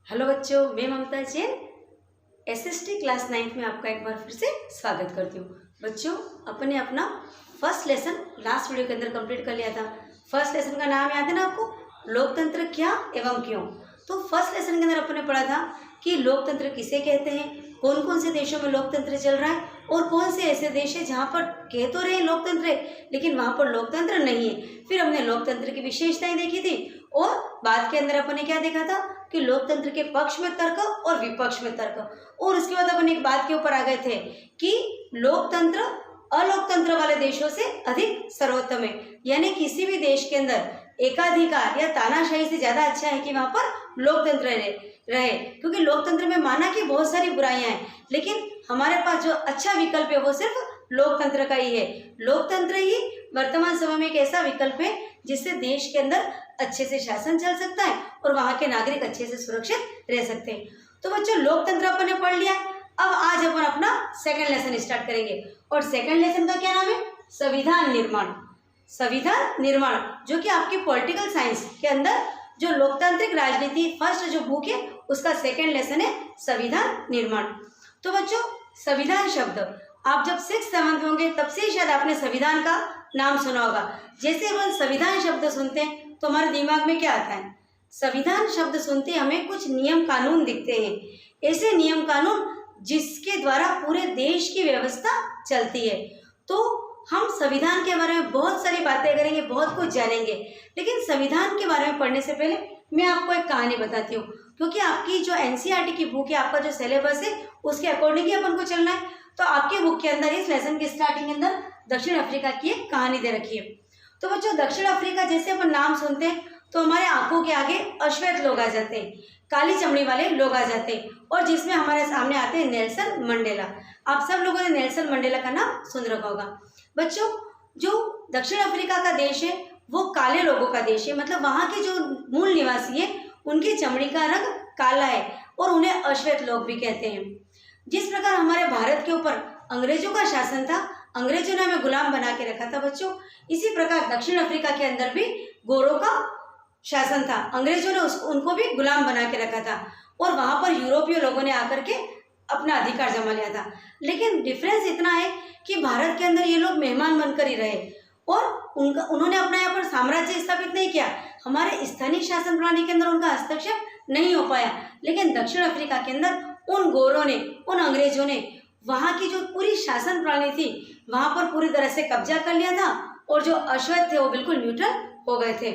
Hello बच्चों, मैं ममता Jain SST class 9th में आपका एक बार फिर से स्वागत करती हूँ। बच्चों, अपने अपना फर्स्ट लेसन लास्ट वीडियो के अंदर कंप्लीट कर लिया था। फर्स्ट लेसन का नाम याद है ना आपको? लोकतंत्र क्या एवं क्यों। तो फर्स्ट लेसन के अंदर अपने पढ़ा था कि लोकतंत्र किसे कहते हैं, कौन कौन से देशों में लोकतंत्र चल रहा है और कौन से ऐसे देश है जहाँ पर कह तो रहे लोकतंत्र है लेकिन वहाँ पर लोकतंत्र नहीं है। फिर हमने लोकतंत्र की विशेषताएं देखी थी और बाद के अंदर अपन ने क्या देखा था कि लोकतंत्र के पक्ष में तर्क और विपक्ष में तर्क, और उसके बाद अपन एक बात के ऊपर आ गए थे कि लोकतंत्र अलोकतंत्र वाले देशों से अधिक सर्वोत्तम है, यानी किसी भी देश के अंदर एकाधिकार या तानाशाही से ज्यादा अच्छा है कि वहां पर लोकतंत्र रहे क्योंकि लोकतंत्र में माना कि बहुत सारी बुराइयां हैं लेकिन हमारे पास जो अच्छा विकल्प है वो सिर्फ लोकतंत्र का ही है। लोकतंत्र ही वर्तमान समय में एक ऐसा विकल्प है जिससे देश के अंदर अच्छे से शासन चल सकता है और वहां के नागरिक अच्छे से सुरक्षित रह सकते हैं। तो बच्चों, लोकतंत्र अपन ने पढ़ लिया। अब आज अपन अपना सेकंड लेसन स्टार्ट करेंगे और सेकंड लेसन का क्या नाम है? संविधान निर्माण। संविधान निर्माण जो कि आपकी पॉलिटिकल साइंस के अंदर जो लोकतांत्रिक राजनीति फर्स्ट जो बुक है उसका सेकंड लेसन है संविधान निर्माण। तो बच्चों, संविधान शब्द आप जब 6th-7th होंगे तब से शायद आपने संविधान का नाम सुना होगा। जैसे अपन संविधान शब्द सुनते हैं तो हमारे दिमाग में क्या आता है? संविधान शब्द सुनते हमें कुछ नियम कानून दिखते हैं, ऐसे नियम कानून जिसके द्वारा पूरे देश की व्यवस्था चलती है। तो हम संविधान के बारे में बहुत सारी बातें करेंगे, बहुत कुछ जानेंगे, लेकिन संविधान के बारे में पढ़ने से पहले मैं आपको एक कहानी बताती हूँ क्योंकि आपकी जो एनसीईआरटी की बुक है, आपका जो सिलेबस है उसके अकॉर्डिंग ही अपन को चलना है। तो आपके बुक के अंदर इस लेसन के स्टार्टिंग के अंदर दक्षिण अफ्रीका की एक कहानी दे रखी है। तो बच्चों, दक्षिण अफ्रीका जैसे अपन नाम सुनते हैं तो हमारे आंखों के आगे अश्वेत लोग आ जाते हैं, काली चमड़ी वाले लोग आ जाते हैं, और जिसमें हमारे सामने आते हैं नेल्सन मंडेला। आप सब लोगों ने नेल्सन मंडेला का नाम सुन रखा होगा। बच्चों, जो दक्षिण अफ्रीका का देश है वो काले लोगों का देश है, मतलब वहाँ के जो मूल निवासी है उनकी चमड़ी का रंग काला है और उन्हें अश्वेत लोग भी कहते हैं। जिस प्रकार हमारे भारत के ऊपर अंग्रेजों का शासन था, अंग्रेजों ने हमें गुलाम बना के रखा था बच्चों, इसी प्रकार दक्षिण अफ्रीका के अंदर भी गोरों का शासन था, अंग्रेजों ने उनको भी गुलाम बना के रखा था और वहां पर यूरोपीय लोगों ने आकर के अपना अधिकार जमा लिया था। लेकिन डिफरेंस इतना है कि भारत के अंदर ये लोग मेहमान बनकर ही रहे और उन्होंने अपना यहाँ पर साम्राज्य स्थापित नहीं किया। हमारे स्थानीय शासन प्रणाली के अंदर उनका हस्तक्षेप नहीं हो पाया, लेकिन दक्षिण अफ्रीका के अंदर उन गोरों ने, उन अंग्रेजों ने वहाँ की जो पूरी शासन प्रणाली थी वहां पर पूरी तरह से कब्जा कर लिया था और जो अश्वेत थे वो बिल्कुल न्यूट्रल हो गए थे।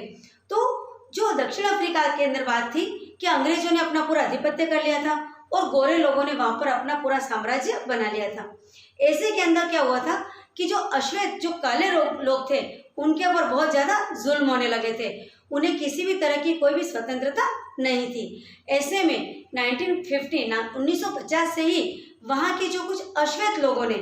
तो जो दक्षिण अफ्रीका के अंदर बात थी कि अंग्रेजों ने अपना पूरा आधिपत्य कर लिया था और गोरे लोगों ने वहां पर अपना पूरा साम्राज्य बना लिया था। ऐसे के अंदर क्या हुआ था कि जो अश्वेत, जो काले लोग थे, उनके ऊपर बहुत ज्यादा जुल्म होने लगे थे, उन्हें किसी भी तरह की कोई भी स्वतंत्रता नहीं थी। ऐसे में 1950 से ही वहाँ के जो कुछ अश्वेत लोगों ने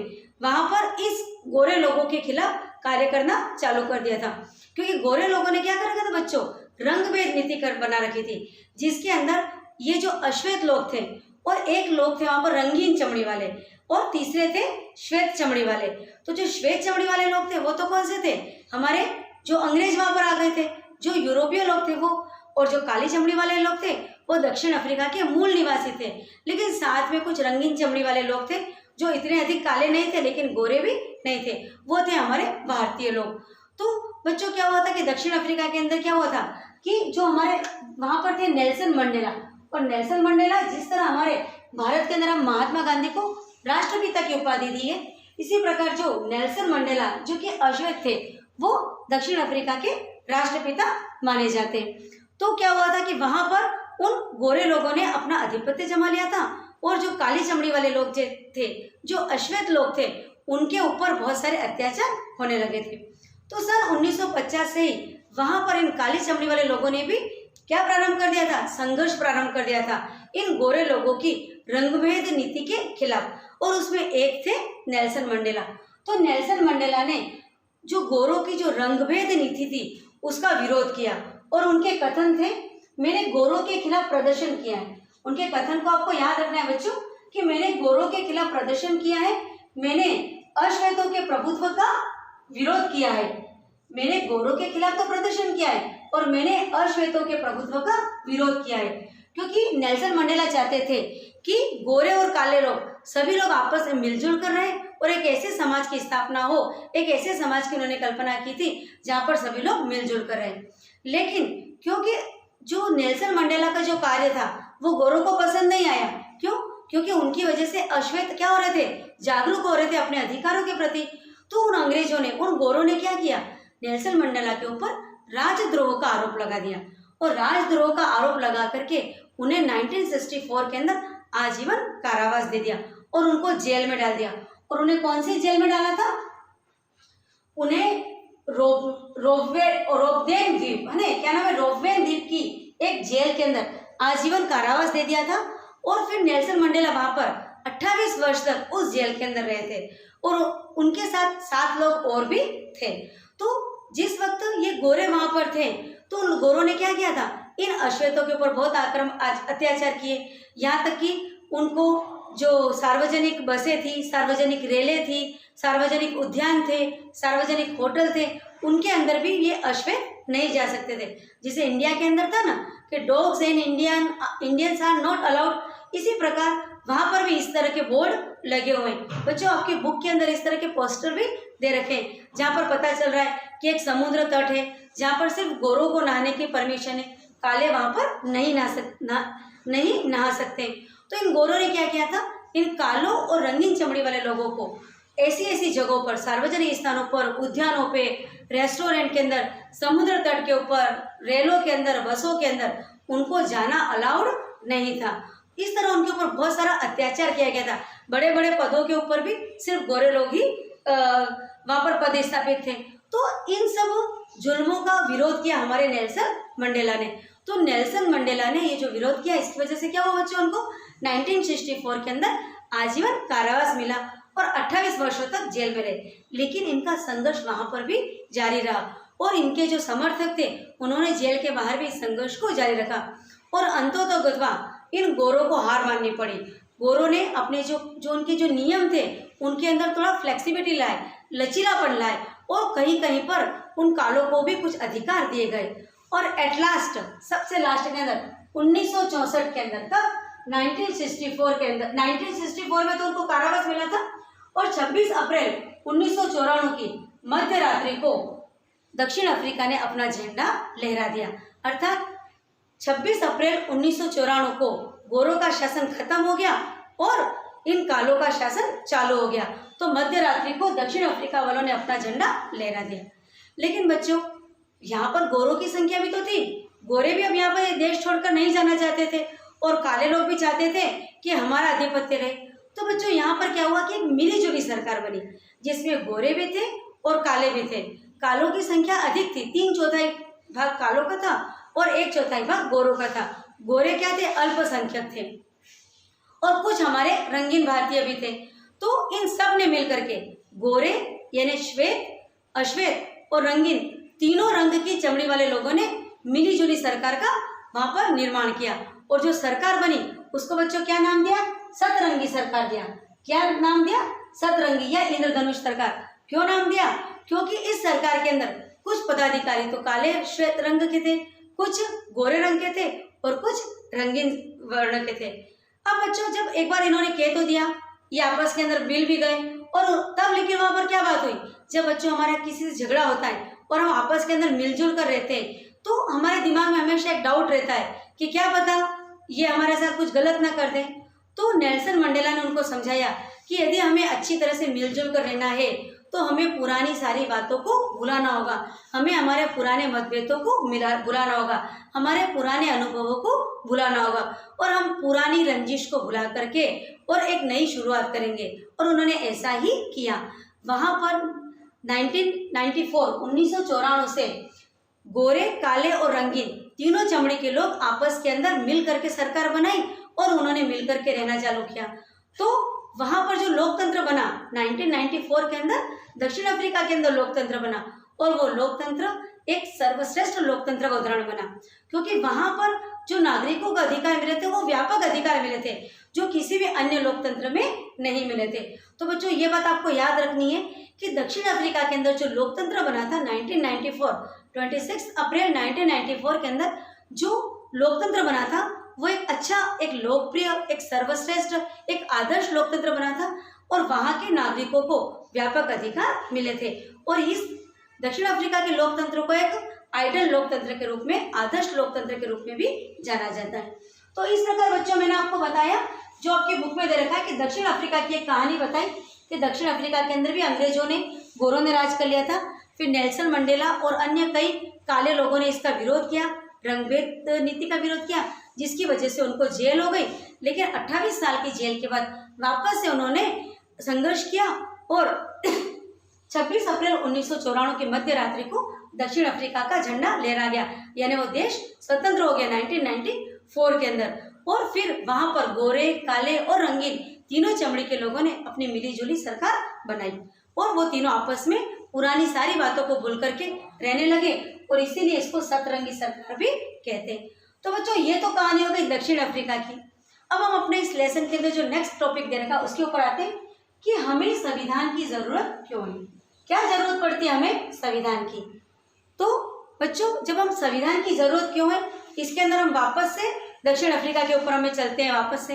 वहां पर इस गोरे लोगों के खिलाफ कार्य करना चालू कर दिया था, क्योंकि गोरे लोगों ने क्या कर रखा था बच्चों? रंग भेद नीति कर बना रखी थी, जिसके अंदर ये जो अश्वेत लोग थे और एक लोग थे वहां पर रंगीन चमड़ी वाले और तीसरे थे श्वेत चमड़ी वाले। तो जो श्वेत चमड़ी वाले लोग थे वो तो कौन से थे? हमारे जो अंग्रेज वहां पर आ गए थे, जो यूरोपीय लोग थे वो, और जो काली चमड़ी वाले लोग थे वो दक्षिण अफ्रीका के मूल निवासी थे। लेकिन साथ में कुछ रंगीन चमड़ी वाले लोग थे जो इतने अधिक काले नहीं थे लेकिन गोरे भी नहीं थे, वो थे हमारे भारतीय लोग। तो बच्चों, क्या हुआ था कि दक्षिण अफ्रीका के अंदर क्या हुआ था कि जो हमारे वहां पर थे नेल्सन मंडेला, और नेल्सन मंडेला जिस तरह हमारे भारत के अंदर हम महात्मा गांधी को राष्ट्रपिता की उपाधि दी है, इसी प्रकार जो नेल्सन मंडेला जो कि अश्वेत थे वो दक्षिण अफ्रीका के राष्ट्रपिता माने जाते हैं। तो क्या हुआ था कि वहां पर उन गोरे लोगों ने अपना आधिपत्य जमा लिया था और जो काली चमड़ी वाले लोग थे, जो अश्वेत लोग थे, उनके ऊपर बहुत सारे अत्याचार होने लगे थे। तो सन 1950 से ही वहां पर इन काली चमड़ी वाले लोगों ने भी क्या प्रारंभ कर दिया था? संघर्ष प्रारंभ कर दिया था इन गोरे लोगों की रंगभेद नीति के खिलाफ, और उसमें एक थे नेल्सन मंडेला। तो नेल्सन मंडेला ने जो गोरों की जो रंगभेद नीति थी उसका विरोध किया और उनके कथन थे, मैंने गोरों के खिलाफ प्रदर्शन किया है। उनके कथन को आपको याद रखना है बच्चों कि मैंने गोरों के खिलाफ प्रदर्शन किया है, मैंने अश्वेतों के प्रभुत्व का विरोध किया है। मैंने गोरों के खिलाफ तो प्रदर्शन किया है और मैंने अश्वेतों के प्रभुत्व का विरोध किया है। क्योंकि नेल्सन मंडेला चाहते थे कि गोरे और काले लोग सभी लोग आपस में मिलजुल कर रहे और एक ऐसे समाज की स्थापना हो, एक ऐसे समाज की उन्होंने कल्पना की थी जहाँ पर सभी लोग मिलजुल कर रहे। लेकिन क्योंकि जो नेल्सन मंडेला का जो कार्य था वो गोरों को पसंद नहीं आया। क्यों? क्योंकि उनकी वजह से अश्वेत क्या हो रहे थे, जागरूक हो रहे थे अपने अधिकारों के प्रति। तो उन अंग्रेजों ने, उन गोरों ने क्या किया, नेल्सन मंडेला के ऊपर राजद्रोह का आरोप लगा दिया और राजद्रोह का आरोप लगा करके उन्हें 1964 के अंदर आजीवन कारावास दे दिया और उनको जेल में डाल दिया। और उन्हें कौन सी जेल में डाला था? उन्हें रोबवेन द्वीप है ना, क्या नाम है, रोबवेन द्वीप की एक जेल के अंदर आजीवन कारावास दे दिया था। और फिर नेल्सन मंडेला वहां पर 28 वर्ष तक उस जेल के अंदर रहे थे और उनके साथ 7 लोग और भी थे। तो जिस वक्त ये गोरे वहां पर थे तो उन गोरों ने क्या किया था, इन अश्वेतों के ऊपर बहुत अत्याचार किए। यहाँ तक कि उनको जो सार्वजनिक बसें थी, सार्वजनिक रेलें थी, सार्वजनिक उद्यान थे, सार्वजनिक होटल थे, उनके अंदर भी ये अश्वेत नहीं जा सकते थे। जिसे इंडिया के अंदर था ना कि dogs in Indians are not allowed, इसी प्रकार वहां पर भी इस तरह के बोर्ड लगे हुए हैं। बच्चों आपकी बुक के अंदर इस तरह के पोस्टर भी दे रखे हैं जहाँ पर पता चल रहा है कि एक समुद्र तट है जहाँ पर सिर्फ गोरों को नहाने की परमिशन है, काले वहां पर नहीं नहा सकते। तो इन गोरों ने क्या किया था, इन कालों और रंगीन चमड़ी वाले लोगों को ऐसी ऐसी जगहों पर, सार्वजनिक स्थानों पर, उद्यानों पे, रेस्टोरेंट के अंदर, समुद्र तट के ऊपर, रेलों के अंदर, बसों के अंदर उनको जाना अलाउड नहीं था। इस तरह उनके ऊपर बहुत सारा अत्याचार किया गया था। बड़े बड़े पदों के ऊपर भी सिर्फ गोरे लोग ही वहाँ पर पद स्थापित थे। तो इन सब जुल्मों का विरोध किया हमारे नेल्सन मंडेला ने। तो नेल्सन मंडेला ने ये जो विरोध किया, इसकी वजह से क्या हुआ बच्चों, उनको 1964 के अंदर आजीवन कारावास मिला और 28 वर्षों तक जेल में रहे। लेकिन इनका संघर्ष वहां पर भी जारी रहा और इनके जो समर्थक थे उन्होंने जेल के बाहर भी इस संघर्ष को जारी रखा और अंततोगत्वा इन गोरों को हार माननी पड़ी। गोरों ने अपने जो उनके जो नियम थे उनके अंदर थोड़ा फ्लेक्सिबिलिटी लाए, लचीलापन लाए और कहीं कहीं पर उन कालों को भी कुछ अधिकार दिए गए। और एट लास्ट, सबसे लास्ट के अंदर 1964 के अंदर तक 1964 के अंदर 1964 में तो उनको कारावास मिला था और 26 अप्रैल 1994 की मध्य रात्रि को दक्षिण अफ्रीका ने अपना झंडा लहरा दिया। अर्थात 26 अप्रैल 1994 को गोरों का शासन खत्म हो गया और इन कालों का शासन चालू हो गया। तो मध्य रात्रि को दक्षिण अफ्रीका वालों ने अपना झंडा लहरा दिया। लेकिन बच्चों यहाँ पर गोरों की संख्या भी तो थी, गोरे भी अब यहाँ पर ये देश छोड़कर नहीं जाना चाहते थे और काले लोग भी चाहते थे कि हमारा आधिपत्य रहे। तो बच्चों यहाँ पर क्या हुआ कि एक मिलीजुली सरकार बनी जिसमें गोरे भी थे और काले भी थे। कालों की संख्या अधिक थी, 3/4 भाग कालों का था और 1/4 भाग गोरों का था। गोरे क्या थे, अल्पसंख्यक थे और कुछ हमारे रंगीन भारतीय भी थे। तो इन सब ने मिलकर के गोरे यानी श्वेत, अश्वेत और रंगीन तीनों रंग की चमड़ी वाले लोगों ने मिलीजुली सरकार का वहां पर निर्माण किया और जो सरकार बनी उसको बच्चों क्या नाम दिया, सतरंगी सरकार दिया। क्या नाम दिया, सतरंगी या इंद्रधनुष सरकार। क्यों नाम दिया, क्योंकि इस सरकार के अंदर कुछ पदाधिकारी तो काले श्वेत रंग के थे, कुछ गोरे रंग के थे और कुछ रंगीन वर्ण के थे। अब बच्चों जब एक बार इन्होंने कह तो दिया, ये आपस के अंदर मिल भी गए और तब लेकिन वहां पर क्या बात हुई, जब बच्चों हमारा किसी से झगड़ा होता है और हम आपस के अंदर मिलजुल कर रहते हैं तो हमारे दिमाग में हमेशा एक डाउट रहता है कि क्या पता ये हमारे साथ कुछ गलत ना कर दें। तो नेल्सन मंडेला ने उनको समझाया कि यदि हमें अच्छी तरह से मिलजुल कर रहना है तो हमें पुरानी सारी बातों को भुलाना होगा, हमें हमारे पुराने मतभेदों को भुलाना होगा, हमारे पुराने अनुभवों को भुलाना होगा और हम पुरानी रंजिश को भुला करके और एक नई शुरुआत करेंगे। और उन्होंने ऐसा ही किया। वहाँ पर 1994 से गोरे, काले और रंगीन तीनों चमड़ी के लोग आपस के अंदर मिल करके सरकार बनाई और उन्होंने मिल करके रहना चालू किया। तो वहां पर जो लोकतंत्र बना 1994 के अंदर दक्षिण अफ्रीका के अंदर लोकतंत्र बना और वो लोकतंत्र एक सर्वश्रेष्ठ लोकतंत्र का उदाहरण बना क्योंकि वहां पर जो नागरिकों को अधिकार मिले थे वो व्यापक अधिकार मिले थे जो किसी भी अन्य लोकतंत्र में नहीं मिले थे। तो बच्चों ये बात आपको याद रखनी है कि दक्षिण अफ्रीका के अंदर जो लोकतंत्र बना था 1994 26 अप्रैल 1994 के अंदर जो लोकतंत्र बना था वो एक अच्छा, एक लोकप्रिय, एक सर्वश्रेष्ठ, एक आदर्श लोकतंत्र बना था और वहाँ के नागरिकों को व्यापक अधिकार मिले थे। और इस दक्षिण अफ्रीका के लोकतंत्र को एक आइडल लोकतंत्र के रूप में, आदर्श लोकतंत्र के रूप में भी जाना जाता है। तो इस प्रकार बच्चों मैंने आपको बताया, जो आपकी बुक में दे रखा है कि दक्षिण अफ्रीका की एक कहानी बताई कि दक्षिण अफ्रीका के अंदर भी अंग्रेजों ने, गोरों ने राज कर लिया था। फिर नेल्सन मंडेला और अन्य कई काले लोगों ने इसका विरोध किया, रंगभेद नीति का विरोध किया, जिसकी वजह से उनको जेल हो गई। लेकिन 28 साल की जेल के बाद वापस से उन्होंने संघर्ष किया और 26 अप्रैल 1994 की मध्य रात्रि को दक्षिण अफ्रीका का झंडा लहरा गया, यानी वो देश स्वतंत्र हो गया 1994 के अंदर। और फिर वहां पर गोरे, काले और रंगीन तीनों चमड़ी के लोगों ने अपनी मिलीजुली सरकार बनाई और वो तीनों आपस में पुरानी सारी बातों को भूल करके रहने लगे और इसीलिए इसको सतरंगी सरकार भी कहते हैं। तो बच्चों ये तो कहानी हो गई दक्षिण अफ्रीका की। अब हम अपने इस लेसन के अंदर जो नेक्स्ट टॉपिक दे रखा उसके ऊपर आते हैं कि हमें संविधान की जरूरत क्यों है, क्या जरूरत पड़ती है हमें संविधान की। तो बच्चों जब हम संविधान की जरूरत क्यों है, इसके अंदर हम वापस से दक्षिण अफ्रीका के ऊपर हमें चलते हैं वापस से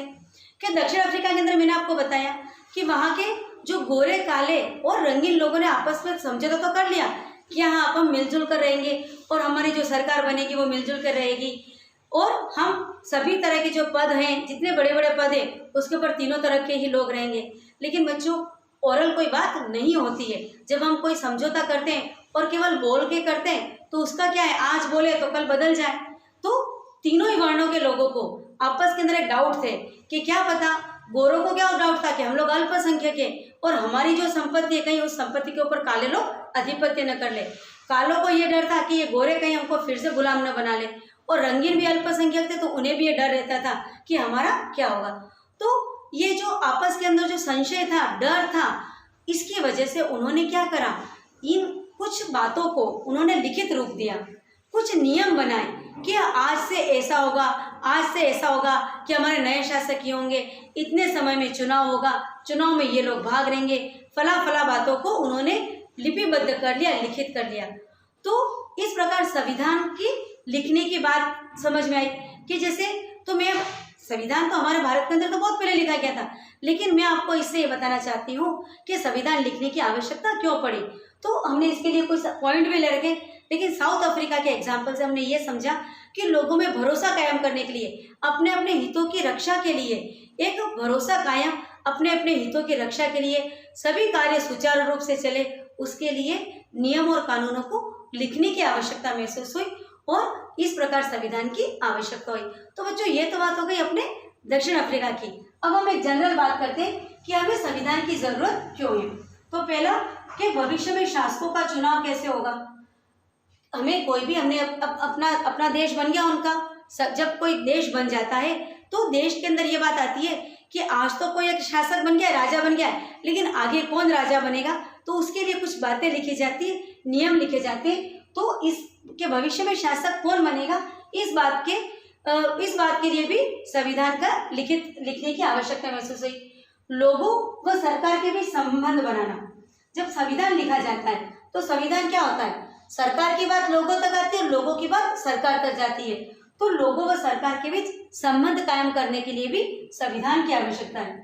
कि दक्षिण अफ्रीका के अंदर मैंने आपको बताया कि वहाँ के जो गोरे, काले और रंगीन लोगों ने आपस में समझौता तो कर लिया कि हाँ अब हम मिलजुल कर रहेंगे और हमारी जो सरकार बनेगी वो मिलजुल कर रहेगी और हम सभी तरह के जो पद हैं, जितने बड़े बड़े पद हैं उसके ऊपर तीनों तरह के ही लोग रहेंगे। लेकिन बच्चों ओरल कोई बात नहीं होती है। जब हम कोई समझौता करते हैं और केवल बोल के करते हैं तो उसका क्या है, आज बोले तो कल बदल जाए। तो तीनों ही वर्णों के लोगों को आपस के अंदर एक डाउट थे कि क्या पता, गोरों को क्या डाउट था कि हम लोग अल्पसंख्यक है और हमारी जो संपत्ति है कहीं उस संपत्ति के ऊपर काले लोग आधिपत्य न कर ले। कालों को ये डर था कि ये गोरे कहीं हमको फिर से गुलाम न बना ले और रंगीन भी अल्पसंख्यक थे तो उन्हें भी ये डर रहता था कि हमारा क्या होगा। तो ये जो आपस के अंदर जो संशय था, डर था, इसकी वजह से उन्होंने क्या करा, इन कुछ बातों को उन्होंने लिखित रूप दिया, कुछ नियम बनाए कि आज से ऐसा होगा, आज से ऐसा होगा कि हमारे नए शासक ये होंगे, इतने समय में चुनाव होगा, चुनाव में ये लोग भाग रहेंगे, फला फला बातों को उन्होंने लिपिबद्ध कर लिया, लिखित कर लिया। तो इस प्रकार संविधान की लिखने की बात समझ में आई कि जैसे, तो मैं संविधान तो हमारे भारत के अंदर तो बहुत पहले लिखा गया था, लेकिन मैं आपको इससे ये बताना चाहती हूँ कि संविधान लिखने की आवश्यकता क्यों पड़ी। तो हमने इसके लिए कुछ पॉइंट भी ले रखे, लेकिन साउथ अफ्रीका के एग्जाम्पल से हमने ये समझा कि लोगों में भरोसा कायम करने के लिए, अपने अपने हितों की रक्षा के लिए, एक भरोसा कायम, अपने अपने हितों की रक्षा के लिए सभी कार्य सुचारू रूप से चले, उसके लिए नियम और कानूनों को लिखने की आवश्यकता महसूस हुई और इस प्रकार संविधान की आवश्यकता हुई। तो बच्चों ये तो बात हो गई अपने दक्षिण अफ्रीका की। अब हम एक जनरल बात करते हैं कि हमें संविधान की जरूरत क्यों है। तो पहला कि भविष्य में शासकों का चुनाव कैसे होगा। हमें कोई भी, हमने अपना देश बन गया उनका, जब कोई देश बन जाता है तो देश के अंदर ये बात आती है कि आज तो कोई एक शासक बन गया है, राजा बन गया है, लेकिन आगे कौन राजा बनेगा, तो उसके लिए कुछ बातें लिखी जाती है, नियम लिखे जाते हैं। तो इसके भविष्य में शासक कौन बनेगा, इस बात के लिए भी संविधान का लिखने की आवश्यकता महसूस हुई। लोगों व सरकार के बीच संबंध बनाना। जब संविधान लिखा जाता है तो संविधान क्या होता है, सरकार की बात लोगों तक आती है और लोगों की बात सरकार तक जाती है। तो लोगों व सरकार के बीच संबंध कायम करने के लिए भी संविधान की आवश्यकता है।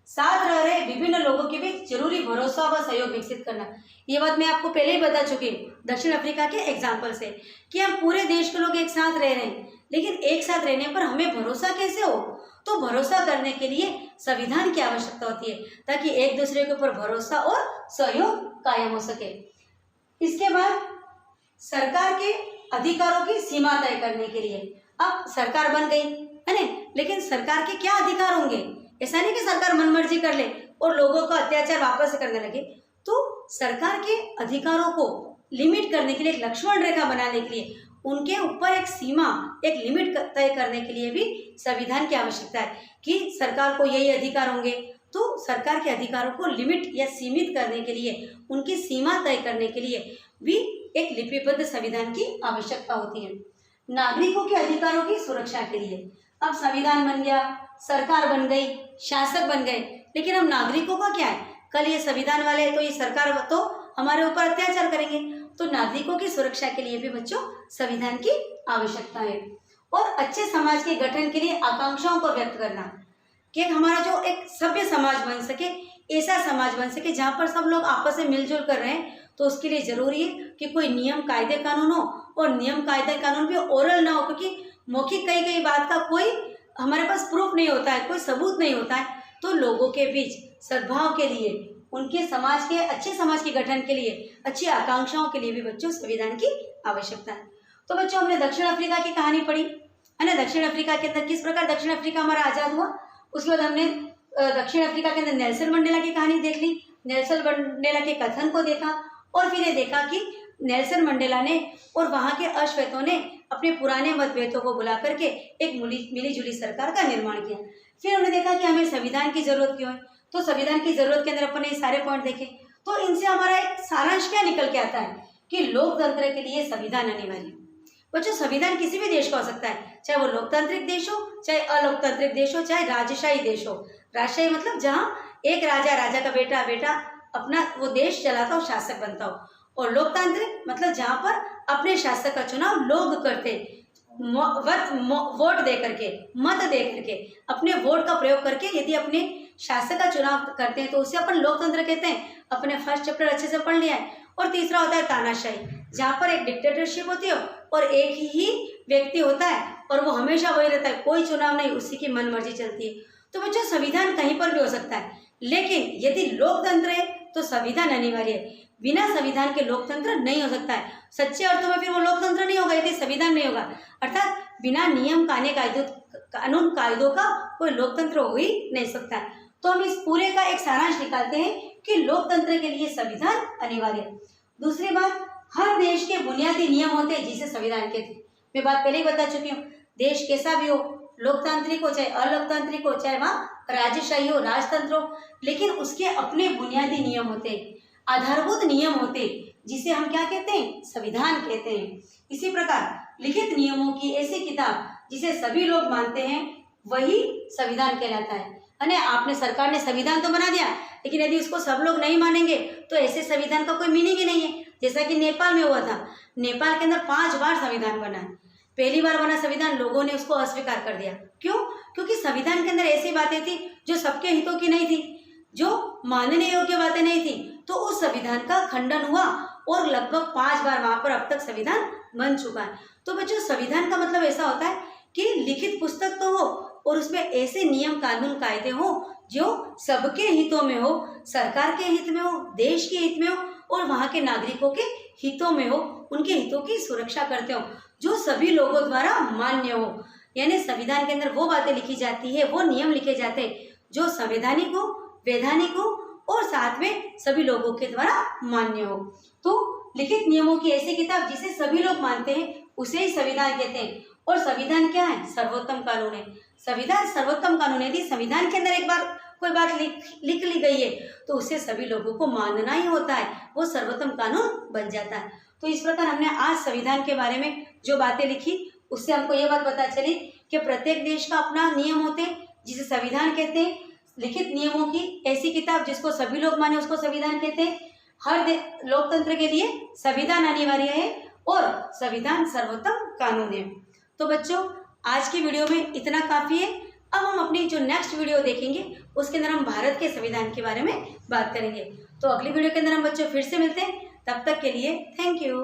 साथ रह रहे विभिन्न लोगों के बीच जरूरी भरोसा व सहयोग विकसित करना। ये बात मैं आपको पहले ही बता चुकी हूँ दक्षिण अफ्रीका के एग्जाम्पल से कि हम पूरे देश के लोग एक साथ रह रहे हैं, लेकिन एक साथ रहने पर हमें भरोसा कैसे हो। तो भरोसा करने के लिए संविधान की आवश्यकता होती है ताकि एक दूसरे के ऊपर भरोसा और सहयोग कायम हो सके। इसके बाद सरकार के अधिकारों की सीमा तय करने के लिए, अब सरकार बन गई है ना, लेकिन सरकार के क्या अधिकार होंगे। ऐसा नहीं कि सरकार मनमर्जी कर ले और लोगों का अत्याचार वापस करने लगे। तो सरकार के अधिकारों को लिमिट करने के लिए, एक लक्ष्मण रेखा बनाने के लिए, उनके ऊपर एक सीमा, एक लिमिट तय करने के लिए भी संविधान की आवश्यकता है कि सरकार को यही अधिकार होंगे। तो सरकार के अधिकारों को लिमिट या सीमित करने के लिए, उनकी सीमा तय करने के लिए भी एक लिपिबद्ध संविधान की आवश्यकता होती है। नागरिकों के अधिकारों की सुरक्षा के लिए, अब संविधान बन गया, सरकार बन गई, शासक बन गए, लेकिन अब नागरिकों का क्या है, कल ये संविधान वाले तो ये सरकार तो हमारे ऊपर अत्याचार करेंगे। तो नागरिकों की सुरक्षा के लिए भी बच्चों संविधान की आवश्यकता है। और अच्छे समाज के गठन के लिए आकांक्षाओं को व्यक्त करना कि हमारा जो एक सभ्य समाज बन सके, ऐसा समाज बन सके जहाँ पर सब लोग आपस में मिलजुल कर रहे हैं। तो उसके लिए ज़रूरी है कि कोई नियम कायदे कानून हो, और नियम कायदे कानून भी ओरल ना हो, क्योंकि मौखिक कई कई बात का कोई हमारे पास प्रूफ नहीं होता है, कोई सबूत नहीं होता है। तो लोगों के बीच सद्भाव के लिए, उनके समाज के अच्छे समाज के गठन के लिए, अच्छी आकांक्षाओं के लिए भी बच्चों संविधान की आवश्यकता है। तो बच्चों हमने दक्षिण अफ्रीका की कहानी पढ़ी है ना। दक्षिण अफ्रीका के अंदर किस प्रकार दक्षिण अफ्रीका हमारा आज़ाद हुआ। उसके बाद हमने दक्षिण अफ्रीका के अंदर नेल्सन मंडेला की कहानी देख ली, नेल्सन मंडेला के कथन को देखा, और फिर ये देखा कि नेल्सन मंडेला ने और वहाँ के अश्वेतों ने अपने पुराने मतभेदों को बुला करके एक मिलीजुली सरकार का निर्माण किया। फिर हमने देखा कि हमें संविधान की जरूरत क्यों है। तो संविधान की जरूरत के अंदर अपन ने सारे पॉइंट देखे। तो इनसे हमारा एक सारांश क्या निकल के आता है कि लोकतंत्र के लिए संविधान अनिवार्य है। बच्चों संविधान किसी भी देश का हो सकता है, चाहे वो लोकतांत्रिक देश हो, चाहे अलोकतांत्रिक देश हो, चाहे राजशाही देश हो। राजशाही मतलब जहाँ एक राजा का बेटा अपना वो देश चलाता हो, शासक बनता हो। और लोकतांत्रिक मतलब जहाँ पर अपने शासक का चुनाव लोग करते, वोट दे करके, मत दे करके, अपने वोट का प्रयोग करके यदि अपने शासक का चुनाव करते हैं तो उसे अपन लोकतंत्र कहते हैं। अपने फर्स्ट चैप्टर अच्छे से पढ़ लिया है। और तीसरा होता है तानाशाही, जहाँ पर एक डिक्टेटरशिप होती है और एक ही व्यक्ति होता है और वो हमेशा वही रहता है, कोई चुनाव नहीं, उसी की मनमर्जी चलती है। तो बच्चों संविधान कहीं पर भी हो सकता है, लेकिन यदि लोकतंत्र है तो संविधान अनिवार्य है। बिना संविधान के लोकतंत्र नहीं हो सकता है। सच्चे अर्थों में फिर वो लोकतंत्र नहीं होगा यदि संविधान नहीं होगा। अर्थात बिना नियम कानून कायदों का कोई लोकतंत्र हो ही नहीं सकता है। तो हम इस पूरे का एक सारांश निकालते हैं कि लोकतंत्र के लिए संविधान अनिवार्य है। दूसरी बात, हर देश के बुनियादी नियम होते हैं जिसे संविधान कहते हैं। मैं बात पहले ही बता चुकी हूँ, देश कैसा भी हो, लोकतांत्रिक हो चाहे अलोकतांत्रिक हो, चाहे वहाँ राजशाही हो, राजतंत्र हो, लेकिन उसके अपने बुनियादी नियम होते हैं, आधारभूत नियम होते हैं, जिसे हम क्या कहते हैं, संविधान कहते हैं। इसी प्रकार लिखित नियमों की ऐसी किताब जिसे सभी लोग मानते हैं वही संविधान कहलाता है। आपने सरकार ने संविधान तो बना दिया, लेकिन यदि उसको सब लोग नहीं मानेंगे तो ऐसे संविधान का कोई मीनिंग ही नहीं है। जैसा कि नेपाल में हुआ था, नेपाल के अंदर 5 बार संविधान बना। पहली बार बना संविधान लोगों ने उसको अस्वीकार कर दिया। क्यों? क्योंकि संविधान के अंदर ऐसी बातें थी जो सबके हितों की नहीं थी, जो मानने योग्य बातें नहीं थी। तो उस संविधान का खंडन हुआ और लगभग 5 बार वहां पर अब तक संविधान बन चुका है। तो बच्चों संविधान का मतलब ऐसा होता है कि लिखित पुस्तक तो हो और उसमें ऐसे नियम कानून कायदे हो जो सबके हितों में हो, सरकार के हित में हो, देश के हित में हो और वहाँ के नागरिकों के हितों में हो, उनके हितों की सुरक्षा करते हो, जो सभी लोगों द्वारा मान्य हो। यानी संविधान के अंदर वो बातें लिखी जाती है, वो नियम लिखे जाते हैं जो संवैधानिक हो, वैधानिक हो और साथ में सभी लोगों के द्वारा मान्य हो। तो लिखित नियमों की ऐसी किताब जिसे सभी लोग मानते हैं उसे ही संविधान कहते हैं। और संविधान क्या है? सर्वोत्तम कानून है। संविधान सर्वोत्तम कानून है। यदि संविधान के अंदर एक बार कोई बात लिख ली गई है तो उसे सभी लोगों को मानना ही होता है, वो सर्वोत्तम कानून बन जाता है। तो इस प्रकार हमने आज संविधान के बारे में जो बातें लिखी उससे हमको ये बात पता चली कि प्रत्येक देश का अपना नियम होते हैं जिसे संविधान कहते हैं। लिखित नियमों की ऐसी किताब जिसको सभी लोग माने उसको संविधान कहते हैं। हर लोकतंत्र के लिए संविधान अनिवार्य है और संविधान सर्वोत्तम कानून है। तो बच्चों आज की वीडियो में इतना काफ़ी है। अब हम अपनी जो नेक्स्ट वीडियो देखेंगे उसके अंदर हम भारत के संविधान के बारे में बात करेंगे। तो अगली वीडियो के अंदर हम बच्चों फिर से मिलते हैं। तब तक के लिए थैंक यू।